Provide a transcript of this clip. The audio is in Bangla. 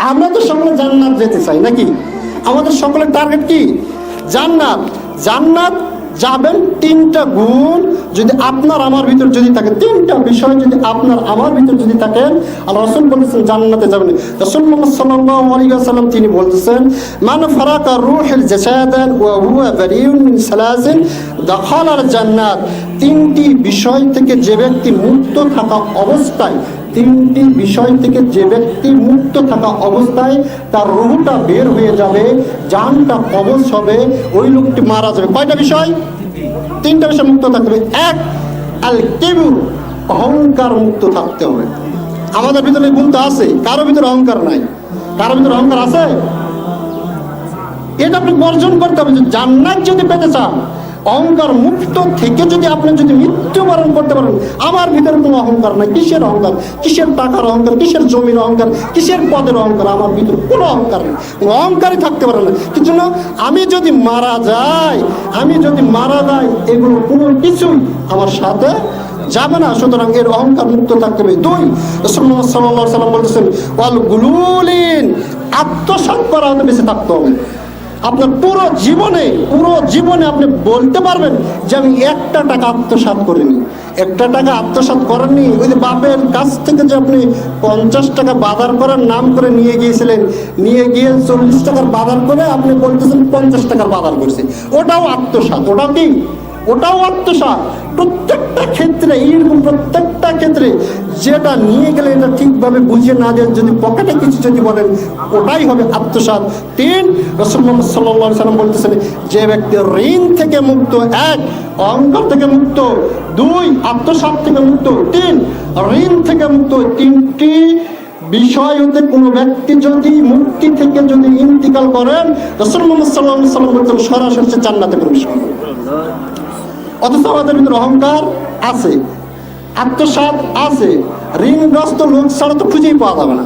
আমরা তো সকলে জান্নাত যেতে চাই নাকি? আমাদের সকলের টার্গেট কি? জান্নাত। জান্নাত যাবেন তিনটা গুণ যদি আপনার আমার ভিতর যদি থাকে, তিনটা বিষয় যদি আপনার আমার ভিতর যদি থাকেন, আল্লাহ রাসূল বলেছেন জান্নাতে যাবেন। রাসূলুল্লাহ সাল্লাল্লাহু আলাইহি ওয়াসাল্লাম তিনি বলতেছেন, মান ফারাকা রূহুল জাসাদান ওয়া হুয়া বারিউন মিন সালাসিন দাখালাল জান্নাত। তিনটি বিষয় থেকে যে ব্যক্তি মুক্ত থাকা অবস্থায়, তিনটি বিষয় থেকে যে ব্যক্তি মুক্ত থাকা অবস্থায় তার রূহটা বের হয়ে যাবে, জানটা কবজ হবে, ওই লোকটি মারা যাবে। কয়টা বিষয়? তিনটা বিষয় মুক্ত থাকতে হবে। এক, আল কিবর, অহংকার মুক্ত থাকতে হবে। আমাদের ভিতরে গুণটা আছে, কারো ভিতরে অহংকার নাই। কারো ভিতরে অহংকার আছে? এটা আপনি বর্জন করতে হবে। জান্নাত যদি পেতে চান, অহংকার মুক্ত থেকে যদি আপনি যদি মৃত্যুবরণ করতে পারেন, আমার ভিতরে কোনো অহংকার নাই। কিসের অহংকার? কিসের টাকার অহংকার? কিসের জমির অহংকার? কিসের পদের অহংকার? আমার ভিতরে কোনো অহংকার নেই, কোনো অহংকারই থাকতে পারে না। কি জন্য? আমি যদি মারা যাই, এগুলো কোনো কিছুই আমার সাথে যাবে না। সুতরাং এর অহংকার মুক্ত থাকতে হবে। দুই, রাসূলুল্লাহ সাল্লাল্লাহু আলাইহি ওয়াসাল্লাম বলতেছেন, ওয়াল গুলুলিন, আত্মসাৎ করা হতে বেঁচে থাকতে হবে। আপনার পুরো জীবনে আপনি বলতে পারবেন যে আমি একটা টাকা আত্মসাৎ করিনি। একটা টাকা আত্মসাৎ করেননি। ওই যে বাপের কাছ থেকে যে আপনি 50 টাকা বাজার করার নাম করে নিয়ে গিয়েছিলেন, নিয়ে গিয়ে 40 টাকার বাজার করে আপনি বলতেছেন 50 টাকার বাজার করছে, ওটাও আত্মসাৎ। ওটাও কি? ওটাও আত্মসাৎ। প্রত্যেকটা ক্ষেত্রে এইরকম, প্রত্যেকটা ক্ষেত্রে যেটা নিয়ে গেলে এটা ঠিকভাবে বুঝিয়ে না দিয়ে যদি পকেটে কিছু যদি বলেন, ওটাই হবে আত্মসাৎ। তিন, রাসূলুল্লাহ সাল্লাল্লাহু আলাইহি ওয়াসাল্লাম বলতেছেন, যে ব্যক্তি ঋণ থেকে মুক্ত, এক, অহংকার থেকে মুক্ত, দুই, আত্মসাৎ থেকে মুক্ত, তিন, ঋণ থেকে মুক্ত। তিনটি বিষয় হতে কোনো ব্যক্তি যদি মুক্তি থেকে যদি ইন্তিকাল করেন, রাসূলুল্লাহ সাল্লাল্লাহু আলাইহি ওয়াসাল্লাম বলতেন সরাসরি জান্নাতে প্রবেশ করবেন। অথচ আমাদের ভিতরে অহংকার আছে, আত্মসাৎ আছে, ঋণগ্রস্ত লোক ছাড়া তো খুঁজেই পাওয়া যাবে না।